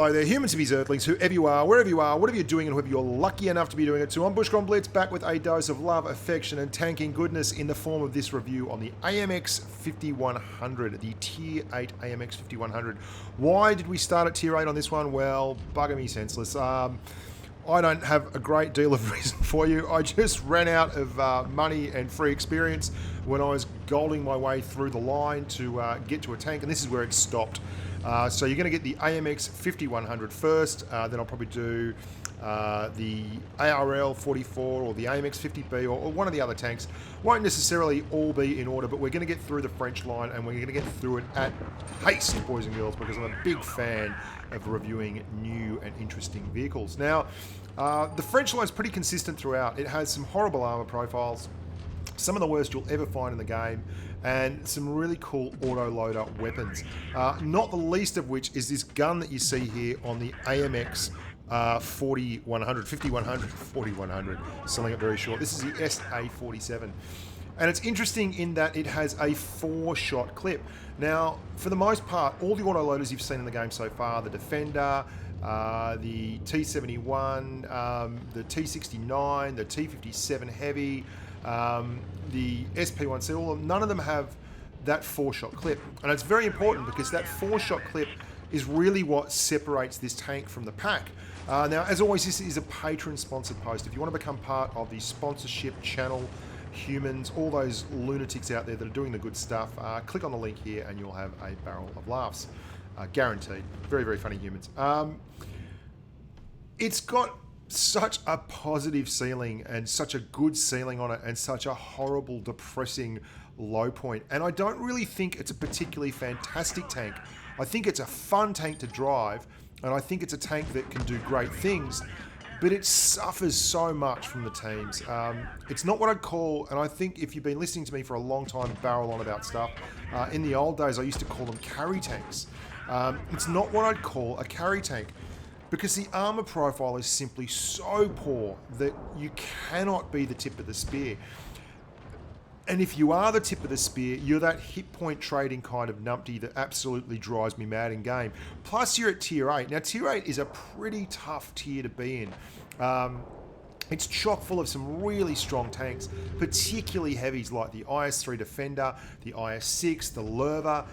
Hello there, humans to be Earthlings, whoever you are, wherever you are, whatever you're doing, and whoever you're lucky enough to be doing it to. I'm Bushka on Blitz, back with a dose of love, affection, and tanking goodness in the form of this review on the AMX 5100, the Tier 8 AMX 5100. Why did we start at Tier 8 on this one? Well, bugger me senseless. I don't have a great deal of reason for you. I just ran out of money and free experience when I was golding my way through the line to get to a tank, and this is where it stopped. So you're going to get the AMX 5100 first, then I'll probably do the ARL 44 or the AMX 50B or one of the other tanks. Won't necessarily all be in order, but we're going to get through the French line and we're going to get through it at haste, boys and girls, because I'm a big fan of reviewing new and interesting vehicles. Now, the French line is pretty consistent throughout. It has some horrible armor profiles, some of the worst you'll ever find in the game, and some really cool auto-loader weapons. Not the least of which is this gun that you see here on the AMX 4100, 5100, 4100, selling it very short. This is the SA47. And it's interesting in that it has a 4-shot clip. Now, for the most part, all the autoloaders you've seen in the game so far, the Defender, the T71, the T69, the T57 Heavy, the SP1C, all of them, none of them have that 4-shot clip. And it's very important because that 4-shot clip is really what separates this tank from the pack. Now, as always, this is a patron-sponsored post. If you want to become part of the sponsorship channel, humans, all those lunatics out there that are doing the good stuff, click on the link here and you'll have a barrel of laughs. Guaranteed. Very, very funny humans. It's got such a positive ceiling and such a good ceiling on it and such a horrible, depressing low point. And I don't really think it's a particularly fantastic tank. I think it's a fun tank to drive, and I think it's a tank that can do great things, but it suffers so much from the teams. It's not what I'd call, and I think if you've been listening to me for a long time barrel on about stuff, in the old days I used to call them carry tanks. It's not what I'd call a carry tank, because the armor profile is simply so poor that you cannot be the tip of the spear. And if you are the tip of the spear, you're that hit point trading kind of numpty that absolutely drives me mad in game. Plus, you're at Tier 8. Now, Tier 8 is a pretty tough tier to be in. It's chock full of some really strong tanks, particularly heavies like the IS-3 Defender, the IS-6, the Lerva,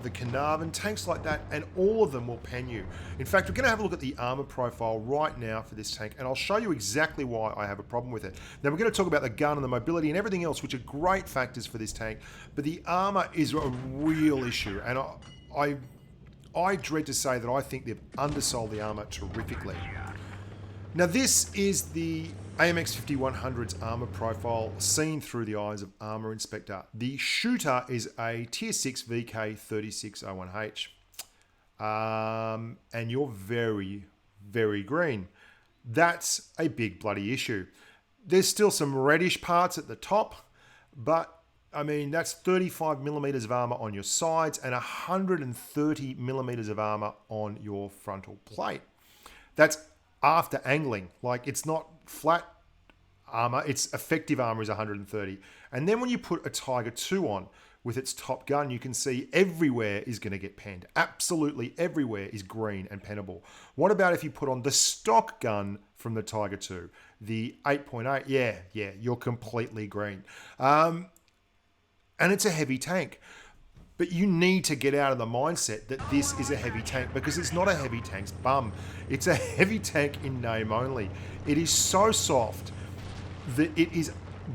the Carnarvon, tanks like that, and all of them will pen you. In fact, we're going to have a look at the armor profile right now for this tank, and I'll show you exactly why I have a problem with it. Now, we're going to talk about the gun and the mobility and everything else, which are great factors for this tank, but the armor is a real issue, and I dread to say that I think they've undersold the armor terrifically. Now, this is the AMX 5100's armor profile seen through the eyes of Armor Inspector. The shooter is a Tier 6 VK3601H. And you're very, very green. That's a big bloody issue. There's still some reddish parts at the top, but I mean, that's 35 millimeters of armor on your sides and 130 millimeters of armor on your frontal plate. That's after angling. Like, it's not flat armor, its effective armor is 130. And then when you put a Tiger 2 on with its top gun, you can see everywhere is going to get penned. Absolutely everywhere is green and pennable. What about if you put on the stock gun from the Tiger 2, the 8.8? Yeah, you're completely green. And it's a heavy tank. But you need to get out of the mindset that this is a heavy tank, because it's not a heavy tank's bum. It's a heavy tank in name only. It is so soft that it is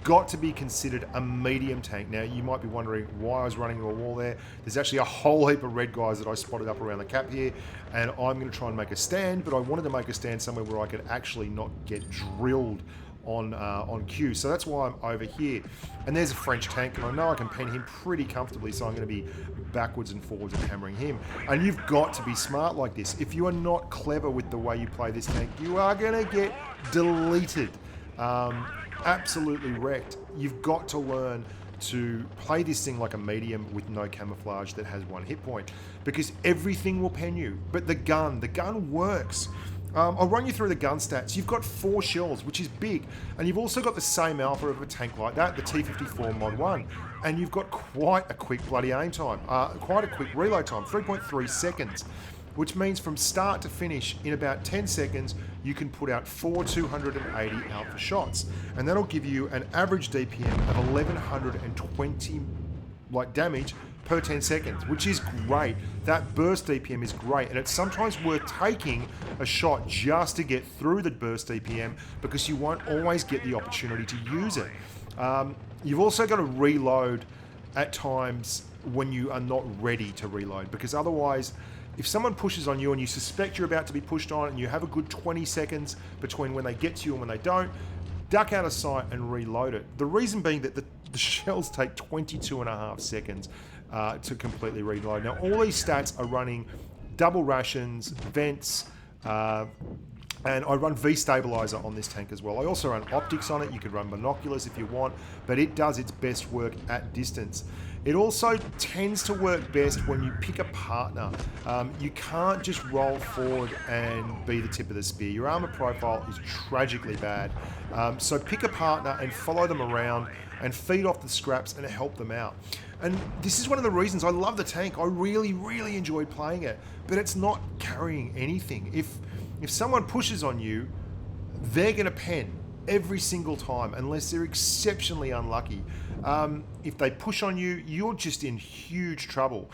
got to be considered a medium tank. Now, you might be wondering why I was running into a wall there. There's actually a whole heap of red guys that I spotted up around the cap here, and I'm going to try and make a stand, but I wanted to make a stand somewhere where I could actually not get drilled on cue. So that's why I'm over here. And there's a French tank, and I know I can pen him pretty comfortably, so I'm going to be backwards and forwards and hammering him. And you've got to be smart like this. If you are not clever with the way you play this tank, you are going to get deleted. Absolutely wrecked. You've got to learn to play this thing like a medium with no camouflage that has 1 hit point, because everything will pen you. But the gun works. I'll run you through the gun stats. You've got 4 shells, which is big, and you've also got the same alpha of a tank like that, the T54 Mod 1, and you've got quite a quick bloody aim time, quite a quick reload time, 3.3 seconds. which means from start to finish in about 10 seconds, you can put out 4 280 alpha shots. And that'll give you an average DPM of 1120 damage per 10 seconds, which is great. That burst DPM is great, and it's sometimes worth taking a shot just to get through the burst DPM because you won't always get the opportunity to use it. You've also got to reload at times when you are not ready to reload, because otherwise, if someone pushes on you and you suspect you're about to be pushed on and you have a good 20 seconds between when they get to you and when they don't, duck out of sight and reload it. The reason being that the shells take 22.5 seconds to completely reload. Now, all these stats are running double rations, vents, and I run V-Stabilizer on this tank as well. I also run optics on it. You could run binoculars if you want, but it does its best work at distance. It also tends to work best when you pick a partner. You can't just roll forward and be the tip of the spear. Your armor profile is tragically bad. So pick a partner and follow them around and feed off the scraps and help them out. And this is one of the reasons I love the tank. I really, really enjoyed playing it, but it's not carrying anything. If someone pushes on you, they're going to pen every single time unless they're exceptionally unlucky. If they push on you, you're just in huge trouble.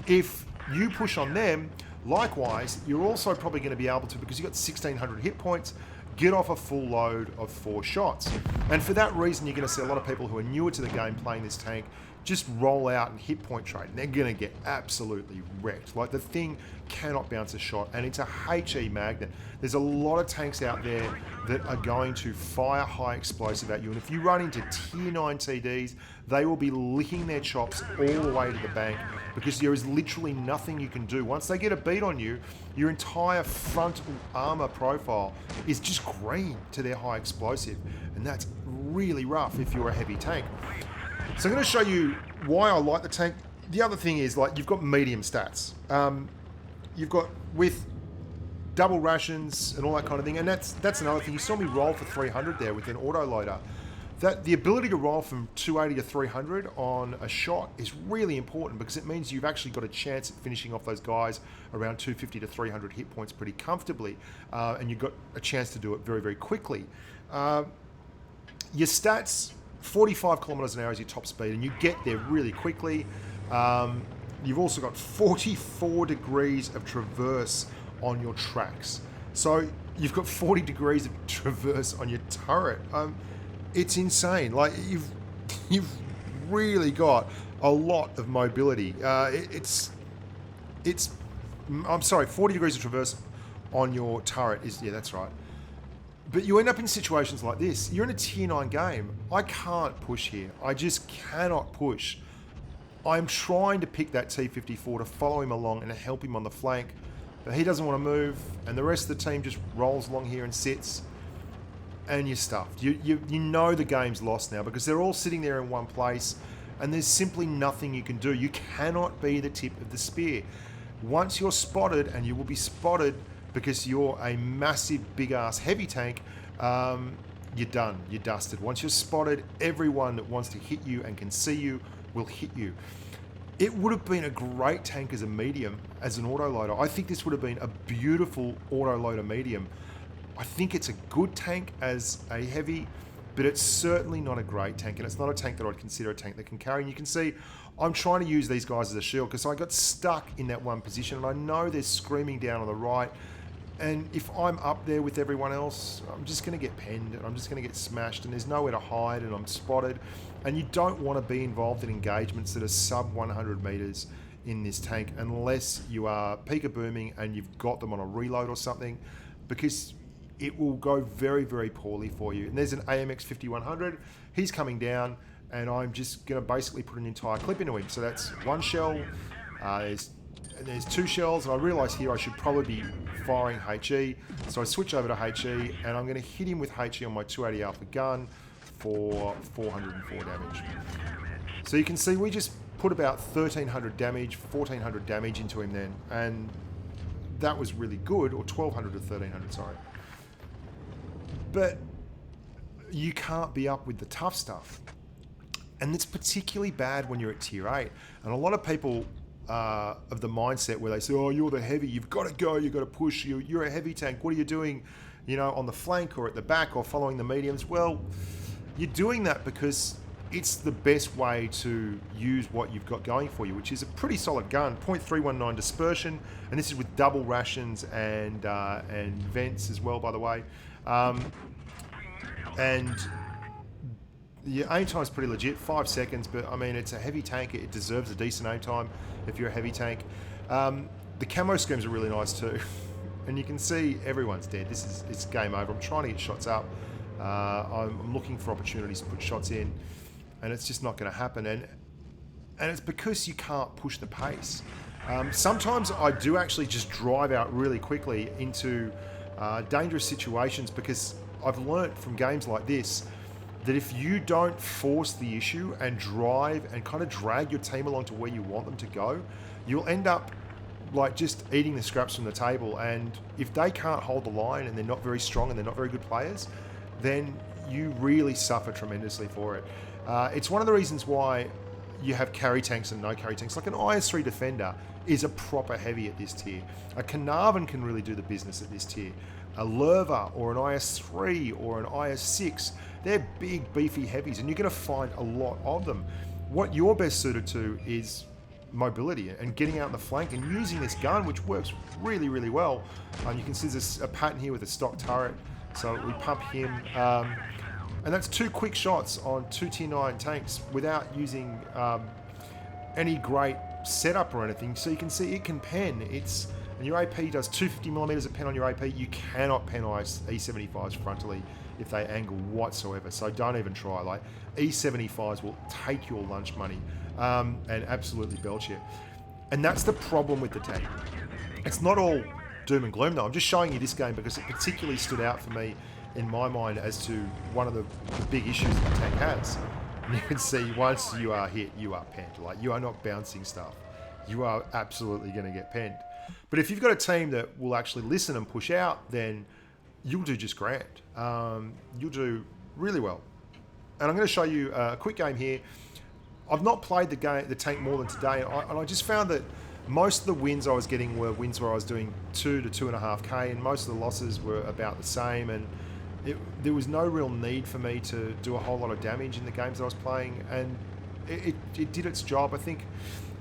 If you push on them, likewise, you're also probably going to be able to, because you've got 1600 hit points, get off a full load of 4 shots. And for that reason, you're going to see a lot of people who are newer to the game playing this tank just roll out and hit point trade, and they're going to get absolutely wrecked. Like, the thing cannot bounce a shot, and it's a HE magnet. There's a lot of tanks out there that are going to fire high explosive at you, and if you run into tier 9 TDs, they will be licking their chops all the way to the bank, because there is literally nothing you can do. Once they get a beat on you, your entire frontal armor profile is just green to their high explosive, and that's really rough if you're a heavy tank. So I'm going to show you why I like the tank. The other thing is, like, you've got medium stats. You've got with double rations and all that kind of thing, and that's another thing. You saw me roll for 300 there with an autoloader. That the ability to roll from 280 to 300 on a shot is really important, because it means you've actually got a chance at finishing off those guys around 250 to 300 hit points pretty comfortably, and you've got a chance to do it very, very quickly. Your stats, 45 kilometers an hour is your top speed, and you get there really quickly. You've also got 44 degrees of traverse on your tracks. So you've got 40 degrees of traverse on your turret. It's insane. Like, you've really got a lot of mobility. I'm sorry, 40 degrees of traverse on your turret is, yeah, that's right. But you end up in situations like this. You're in a tier 9 game. I can't push here. I just cannot push. I'm trying to pick that T-54 to follow him along and help him on the flank, but he doesn't want to move, and the rest of the team just rolls along here and sits, and you're stuffed. You know the game's lost now, because they're all sitting there in one place, and there's simply nothing you can do. You cannot be the tip of the spear. Once you're spotted, and you will be spotted because you're a massive, big-ass heavy tank, you're done. You're dusted. Once you're spotted, everyone that wants to hit you and can see you will hit you. It would have been a great tank as a medium, as an autoloader. I think this would have been a beautiful autoloader medium. I think it's a good tank as a heavy, but it's certainly not a great tank, and it's not a tank that I'd consider a tank that can carry. And you can see I'm trying to use these guys as a shield, because I got stuck in that one position, and I know they're screaming down on the right. And if I'm up there with everyone else, I'm just going to get penned, and I'm just going to get smashed, and there's nowhere to hide, and I'm spotted. And you don't want to be involved in engagements that are sub 100 meters in this tank, unless you are Pika booming and you've got them on a reload or something, because it will go very, very poorly for you. And there's an AMX 5100. He's coming down, and I'm just going to basically put an entire clip into him. So that's one shell. There's 2 shells, and I realise here I should probably be firing HE, so I switch over to HE, and I'm going to hit him with HE on my 280 Alpha gun for 404 damage. So you can see we just put about 1300 damage, 1400 damage into him then, and that was really good, or 1200 to 1300, sorry. But you can't be up with the tough stuff, and it's particularly bad when you're at tier 8, and a lot of people of the mindset where they say, oh, you're the heavy, you've got to go, you've got to push, you're a heavy tank, what are you doing, you know, on the flank or at the back or following the mediums? Well, you're doing that because it's the best way to use what you've got going for you, which is a pretty solid gun. 0.319 dispersion, and this is with double rations and vents as well, by the way. And your aim time is pretty legit, 5 seconds, but I mean, it's a heavy tank. It deserves a decent aim time if you're a heavy tank. The camo schemes are really nice too. And you can see everyone's dead. It's game over. I'm trying to get shots up. I'm looking for opportunities to put shots in, and it's just not going to happen. And it's because you can't push the pace. Sometimes I do actually just drive out really quickly into dangerous situations, because I've learnt from games like this that if you don't force the issue and drive and kind of drag your team along to where you want them to go, you'll end up like just eating the scraps from the table. And if they can't hold the line and they're not very strong and they're not very good players, then you really suffer tremendously for it. It's one of the reasons why you have carry tanks and no carry tanks. Like an IS-3 Defender is a proper heavy at this tier. A Carnarvon can really do the business at this tier. A Lerva or an IS-3 or an IS-6, they're big, beefy heavies, and you're going to find a lot of them. What you're best suited to is mobility and getting out in the flank and using this gun, which works really, really well. You can see there's a pattern here with a stock turret, so we pump him. And that's 2 quick shots on 2 tier 9 tanks without using any great setup or anything. So you can see it can pen. And your AP does 250mm of pen on your AP. You cannot pen E75s frontally if they angle whatsoever. So don't even try. Like, E75s will take your lunch money and absolutely belch you. And that's the problem with the tank. It's not all doom and gloom though. I'm just showing you this game because it particularly stood out for me in my mind as to one of the big issues that the tank has. And you can see once you are hit, you are penned. Like, you are not bouncing stuff. You are absolutely going to get penned. But if you've got a team that will actually listen and push out, then you'll do just grand. You'll do really well. And I'm going to show you a quick game here. I've not played the tank more than today, and I just found that most of the wins I was getting were wins where I was doing 2 to 2.5k, and most of the losses were about the same. And there was no real need for me to do a whole lot of damage in the games that I was playing, and it did its job. I think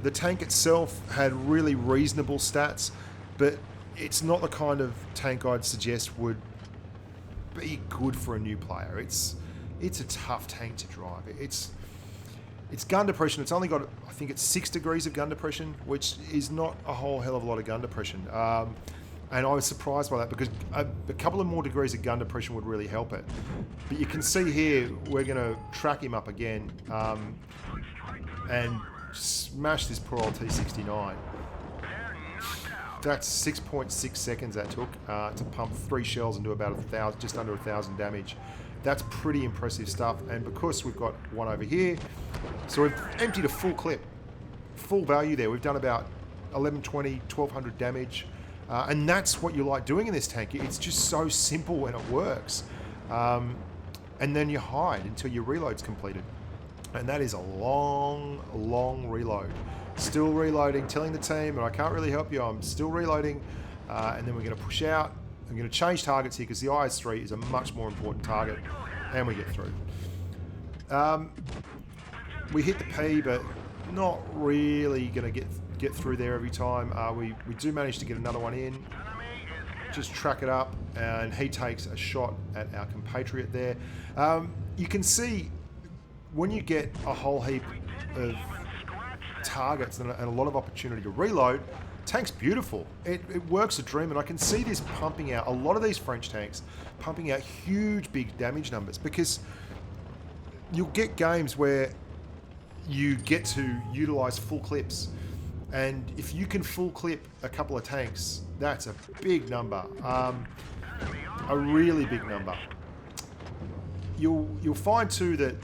the tank itself had really reasonable stats, but it's not the kind of tank I'd suggest would be good for a new player. It's a tough tank to drive. It's gun depression. It's only got, I think it's 6 degrees of gun depression, which is not a whole hell of a lot of gun depression. And I was surprised by that, because a couple of more degrees of gun depression would really help it. But you can see here, we're going to track him up again and smash this poor old T69. That's 6.6 seconds that took to pump 3 shells and do about just under 1,000 damage. That's pretty impressive stuff. And because we've got one over here, so we've emptied a full clip, full value there. We've done about 1120, 1,200 damage. And that's what you like doing in this tank. It's just so simple and it works. And then you hide until your reload's completed. And that is a long, long reload. Still reloading, telling the team, and I can't really help you, I'm still reloading. And then we're going to push out. I'm going to change targets here because the IS-3 is a much more important target. And we get through. We hit the P, but not really going to get through there every time. We do manage to get another one in. Just track it up, and he takes a shot at our compatriot there. You can see when you get a whole heap of targets and a lot of opportunity to reload, tank's beautiful. It works a dream, and I can see this pumping out, a lot of these French tanks pumping out huge big damage numbers, because you'll get games where you get to utilize full clips, and if you can full clip a couple of tanks, that's a big number, a really big number. You'll find too that,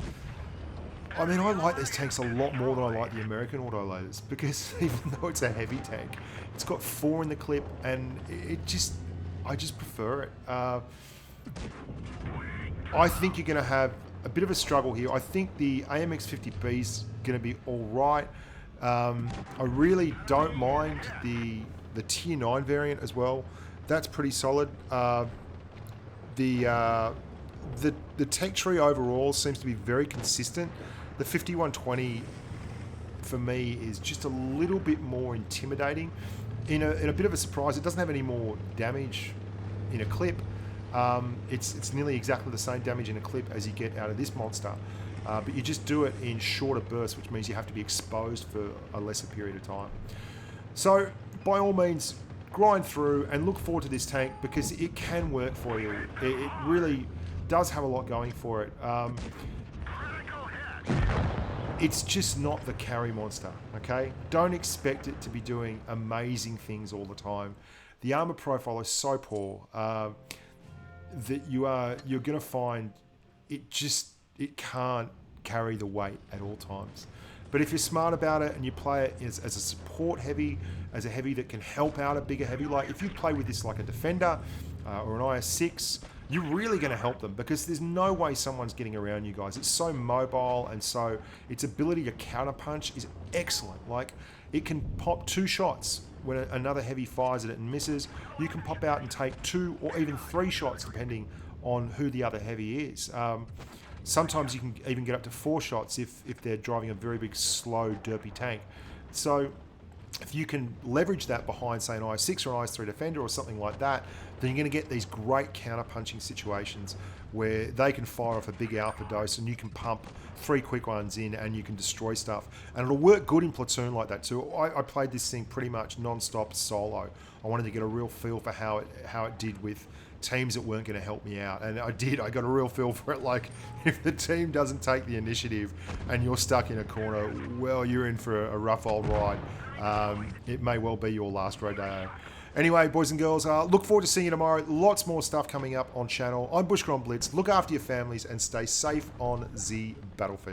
I mean, I like these tanks a lot more than I like the American autoloaders, because even though it's a heavy tank, it's got 4 in the clip, and I just prefer it. I think you're going to have a bit of a struggle here. I think the AMX 50B is going to be all right. I really don't mind the tier 9 variant as well. That's pretty solid. The tech tree overall seems to be very consistent. The 5120 for me is just a little bit more intimidating. In a bit of a surprise, it doesn't have any more damage in a clip. It's nearly exactly the same damage in a clip as you get out of this monster, but you just do it in shorter bursts, which means you have to be exposed for a lesser period of time. So by all means, grind through and look forward to this tank because it can work for you. It really does have a lot going for it. It's just not the carry monster, okay? Don't expect it to be doing amazing things all the time. The armor profile is so poor that you're going to find it can't carry the weight at all times. But if you're smart about it and you play it as a support heavy, as a heavy that can help out a bigger heavy, like if you play with this like a defender or an IS-6, you're really going to help them because there's no way someone's getting around you guys. It's so mobile, and so its ability to counterpunch is excellent. Like, it can pop 2 shots when another heavy fires at it and misses. You can pop out and take 2 or even 3 shots depending on who the other heavy is. Sometimes you can even get up to 4 shots if they're driving a very big, slow, derpy tank. So if you can leverage that behind, say, an IS-6 or an IS-3 Defender or something like that, then you're going to get these great counter-punching situations where they can fire off a big alpha dose and you can pump 3 quick ones in and you can destroy stuff. And it'll work good in platoon like that too. I played this thing pretty much non-stop solo. I wanted to get a real feel for how it did with teams that weren't going to help me out, and I did. I got a real feel for it. Like, if the team doesn't take the initiative and you're stuck in a corner, well, you're in for a rough old ride. It may well be your last rodeo. Anyway, boys and girls, look forward to seeing you tomorrow. Lots more stuff coming up on channel. I'm Bushka on Blitz. Look after your families and stay safe on the battlefield.